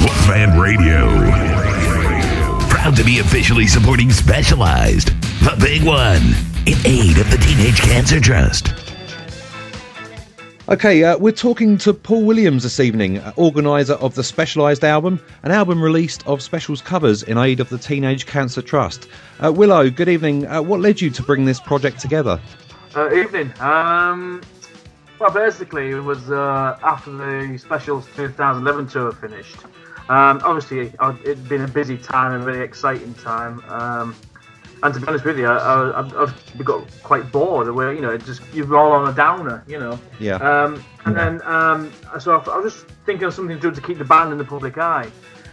Fan Radio. Proud to be officially supporting Specialized, the big one, in aid of the Teenage Cancer Trust. Okay, we're talking to Paul Williams this evening, organiser of the Specialised album, an album released of Specials covers in aid of the Teenage Cancer Trust. Willo, good evening. What led you to bring this project together? Evening. Well, basically, it was after the Specials 2011 tour finished. Obviously, it'd been a busy time, a very exciting time. And to be honest with you, I've got quite bored of where, you're all on a downer, Yeah. So I was just thinking of something to do to keep the band in the public eye.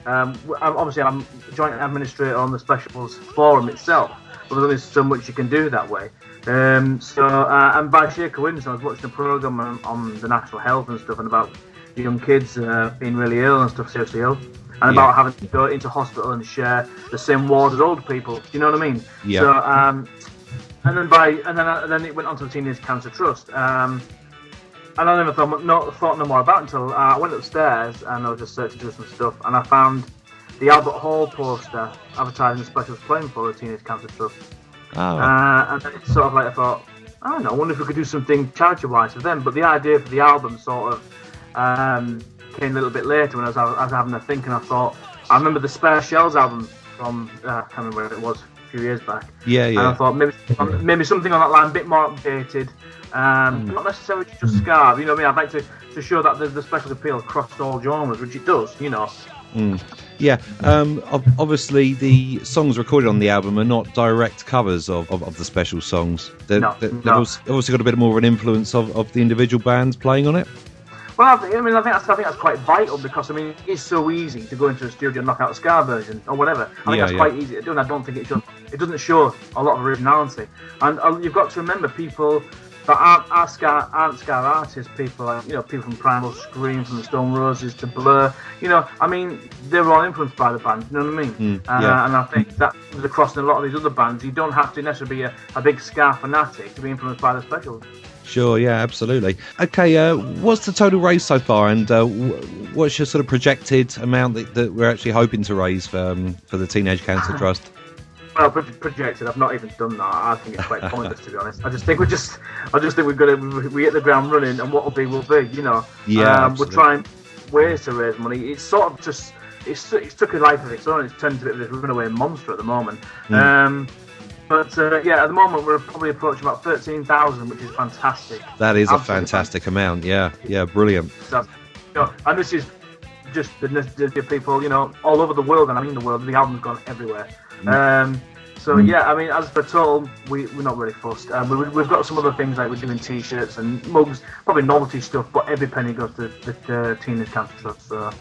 Obviously, I'm joint administrator on the Specials forum itself, but there's only so much you can do that way. And by sheer coincidence, I was watching a program on the national health and stuff, and about young kids being really ill and stuff, seriously ill. And about having to go into hospital and share the same ward as older people. Do you know what I mean? Yeah. So, then it went on to the Teenage Cancer Trust. And I never thought no more about it until I went upstairs and I was just searching through some stuff, and I found the Albert Hall poster advertising the Specials playing for the Teenage Cancer Trust. Oh. And then it's sort of like I thought, I don't know, I wonder if we could do something charity-wise for them. But the idea for the album sort of came a little bit later when I was having a think, and I thought, I remember the Spare Shells album from I can't remember where it was, a few years back. Yeah. And I thought maybe something on that line, a bit more updated, not necessarily just ska. You know what I mean? I'd like to show that the Specials appeal across all genres, which it does. Yeah. Obviously, the songs recorded on the album are not direct covers of the Special songs. They've obviously got a bit more of an influence of the individual bands playing on it. Well, I think that's quite vital, because it's so easy to go into a studio and knock out a ska version or whatever. I think that's quite easy to do, and I don't think it doesn't show a lot of originality. And you've got to remember, people that aren't ska artists, people like people from Primal Scream, from the Stone Roses to Blur. They're all influenced by the band. You know what I mean? And I think that was across in a lot of these other bands. You don't have to necessarily be a big ska fanatic to be influenced by the Specials. Sure, yeah, absolutely. Okay, what's the total raise so far, and what's your sort of projected amount that we're actually hoping to raise for the Teenage Cancer Trust? Well, projected, I've not even done that. I think it's quite pointless, to be honest. I just think we've got to we hit the ground running, and what will be will be. Yeah, we're trying ways to raise money. It's sort of just it's took a life of its own. It's turned into a bit of a runaway monster at the moment. But at the moment we're probably approaching about 13,000, which is fantastic. That is absolutely a fantastic amount. Yeah, brilliant. So, and this is just the people, all over the world, and I mean the world. The album's gone everywhere. As per total, we're not really fussed. We've got some other things, like we're doing T-shirts and mugs, probably novelty stuff. But every penny goes to the Teenage Cancer Trust. So.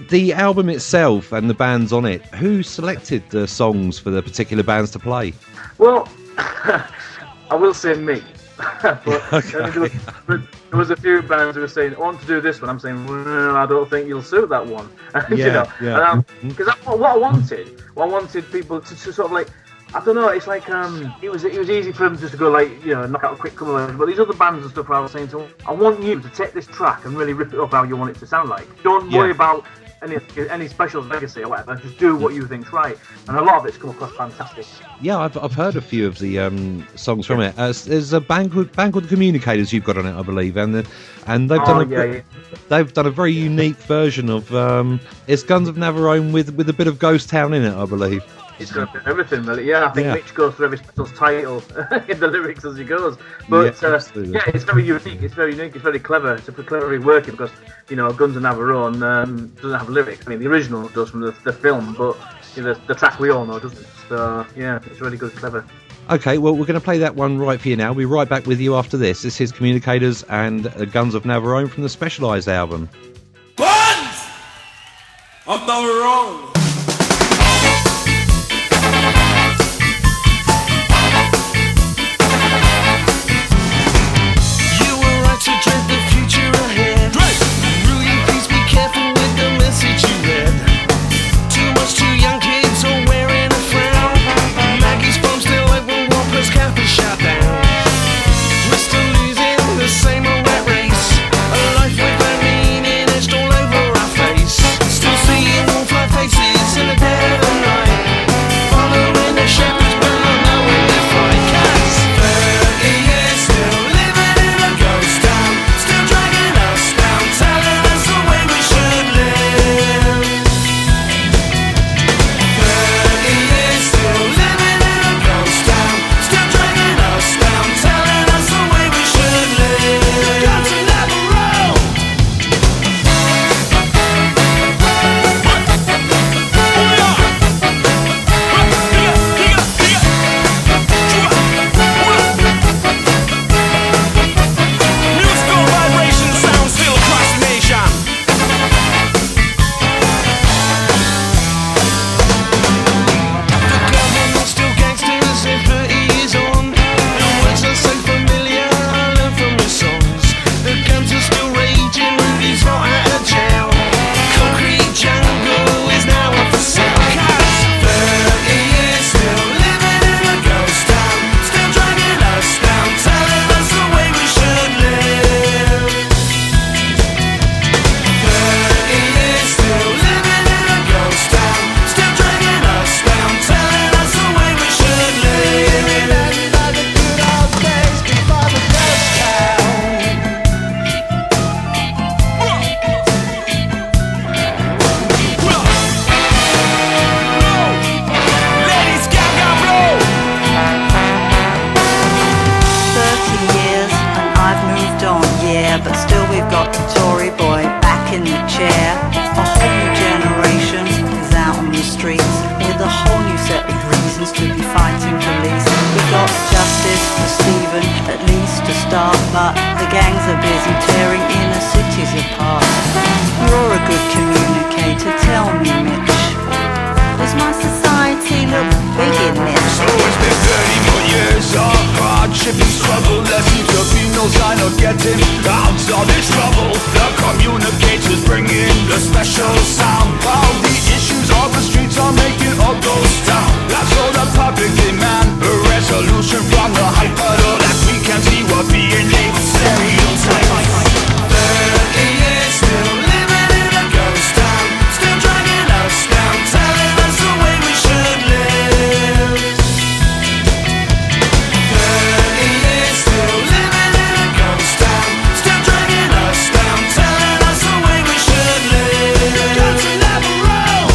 The album itself and the bands on it, who selected the songs for the particular bands to play? Well, I will say me. There was a few bands who were saying, I want to do this one. I'm saying, I don't think you'll suit that one. Because what I wanted people to sort of like, I don't know, it's like, it was easy for them just to go like, knock out a quick cover version. But these other bands and stuff, I was saying to them, I want you to take this track and really rip it up how you want it to sound like. Don't worry about any Specials legacy or whatever. Just do what you think's right. And a lot of it's come across fantastic. Yeah, I've heard a few of the songs from it. There's a band called The Communicators you've got on it, I believe, and they've done a very unique version of it's Guns of Navarone with a bit of Ghost Town in it, I believe. He's got everything, really. Yeah, I think Mitch goes through every Specials title in the lyrics as he goes. But it's very unique. It's very unique. It's very clever. It's cleverly working because Guns of Navarone doesn't have lyrics. I mean, the original does from the film, but the track we all know doesn't. So it's really good, clever. Okay, well, we're going to play that one right for you now. We'll be right back with you after this. This is Communicators and Guns of Navarone from the Specialized album. Guns of Navarone. Still seeing special sound. All the issues of the streets are making all goes down. That's all the public demand, a resolution from the hyper that we can see what being labeled stereotypes. 30 years still living in a ghost town, still dragging us down, telling us the way we should live. 30 years still living in a ghost town, still dragging us down, telling us the way we should live. Got to never roll.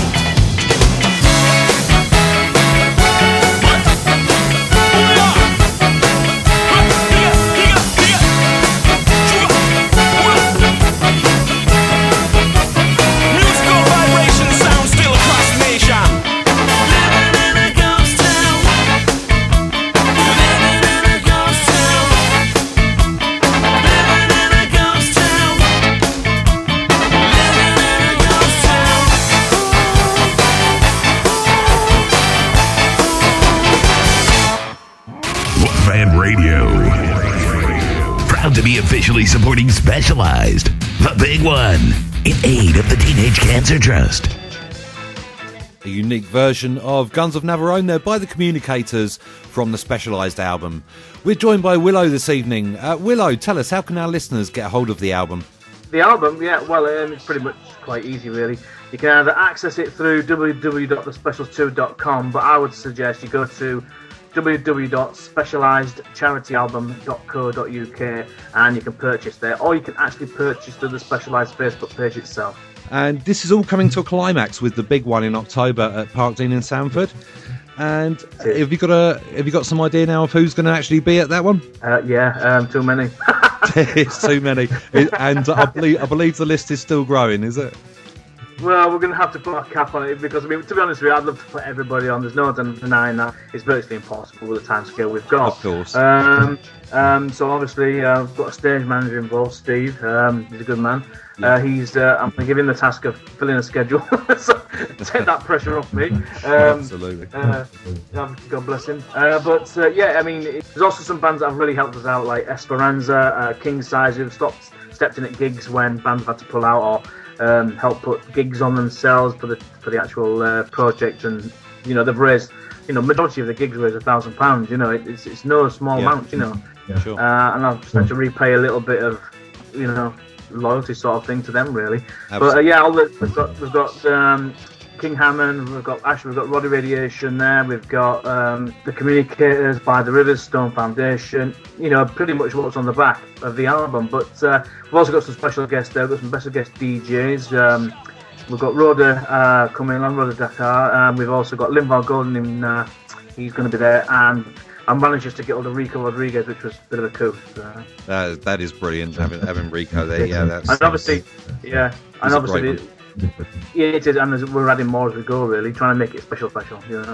Musical vibration sound still across the nation. Living in a ghost town. Living in a ghost town. Living in a ghost town. Living in a ghost town. Fan Radio. Proud to be officially supporting Specialized, the big one, in aid of the Teenage Cancer Trust. A unique version of Guns of Navarone there by the Communicators from the Specialized album. We're joined by Willo this evening. Willo, tell us, how can our listeners get a hold of the album? The album, yeah, well, it's pretty much quite easy, really. You can either access it through www.thespecials2.com, but I would suggest you go to www.specializedcharityalbum.co.uk and you can purchase there, or you can actually purchase through the Specialized Facebook page itself. And this is all coming to a climax with the big one in October at Park Dean in Sanford. And have you got some idea now of who's going to actually be at that one? Too many. It's too many, and I believe the list is still growing. Is it? Well, we're going to have to put a cap on it because, I mean, to be honest with you, I'd love to put everybody on. There's no denying that. It's virtually impossible with the time scale we've got. Of course. So obviously, I've got a stage manager involved, Steve. He's a good man. Yeah. I'm going to give him the task of filling a schedule. So take that pressure off me. Absolutely. God bless him. Yeah, I mean, there's also some bands that have really helped us out, like Esperanza, King Size, who've stepped in at gigs when bands have had to pull out, or help put gigs on themselves for the actual project, and they've raised, majority of the gigs raised £1,000. It's no small amount, Yeah, sure. and I've just had to repay a little bit of loyalty sort of thing to them, really. Absolutely. But we've got King Hammond, we've got Roddy Radiation there, we've got the Communicators, By the Rivers, Stone Foundation, pretty much what's on the back of the album. But we've also got some special guests there, we've got some special guest DJs. We've got Rhoda coming along, Rhoda Dakar. We've also got Linval Golden, he's going to be there, and I managed just to get all the Rico Rodriguez, which was a bit of a coup. So. That is brilliant, having Rico there. Yeah, it is, and we're adding more as we go, really, trying to make it special.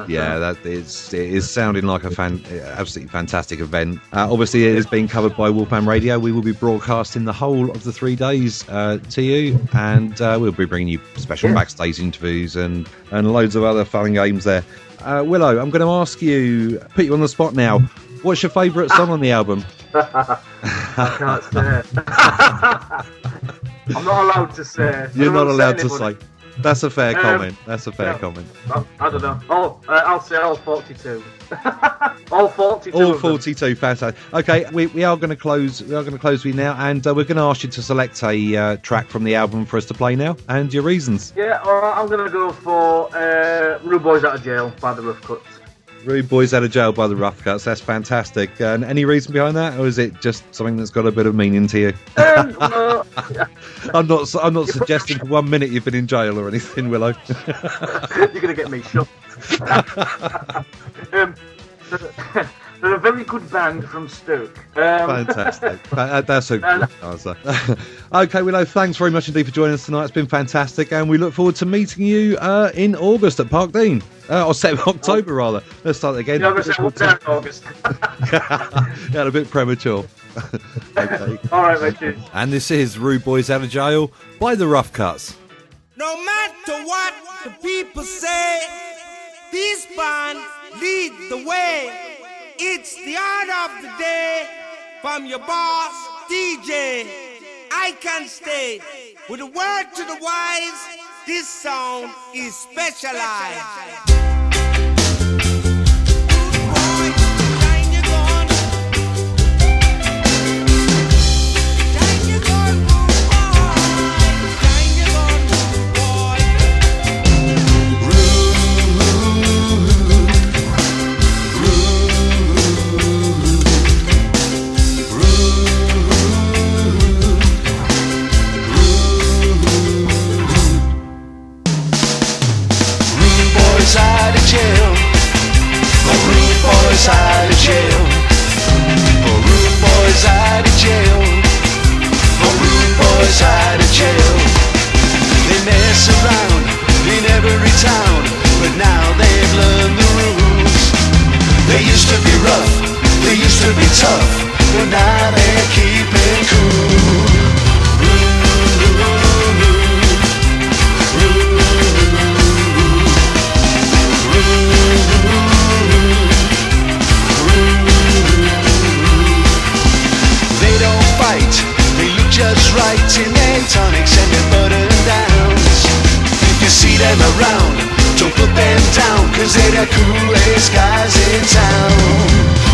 Yeah, it is sounding like a absolutely fantastic event. Obviously, it is being covered by Wolfman Radio. We will be broadcasting the whole of the 3 days to you, and we'll be bringing you special backstage interviews and loads of other fun games there. Willo, I'm going to ask you, put you on the spot now. What's your favourite song on the album? I can't say. I'm not allowed to say. You're not allowed to say. That's a fair comment. That's a fair comment. I don't know. I'll say all 42. All 42. All 42. Fantastic. Okay, we are going to close. We are going to close with you now, and we're going to ask you to select a track from the album for us to play now, and your reasons. Yeah, I'm going to go for Rude Boys Out of Jail by the Rough Cuts. Rude Boys Out of Jail by the Rough Cuts. That's fantastic. And any reason behind that, or is it just something that's got a bit of meaning to you? No. I'm not suggesting for 1 minute you've been in jail or anything, Willo. You're going to get me shot. They're a very good band from Stoke. Fantastic. That's a good answer. Okay, Willo, thanks very much indeed for joining us tonight. It's been fantastic, and we look forward to meeting you in August at Park Dean. Or October, rather. Let's start again. Yeah, August. Yeah, a bit premature. Okay. All right, mate. Cheers. And this is Rude Boys Out of Jail by the Rough Cuts. No matter what the people say, this band lead the way. It's the art of the day from your boss, DJ. I can stay with a word to the wise. this sound is specialized. Out of jail, the rude boys out of jail, the rude boys out of jail, the rude boys out of jail. They mess around in every town, but now they've learned the rules. They used to be rough, they used to be tough, but now they're keeping cool. They don't fight, they look just right in their tonics and their button downs. If you see them around, don't put them down, 'cause they're the coolest guys in town.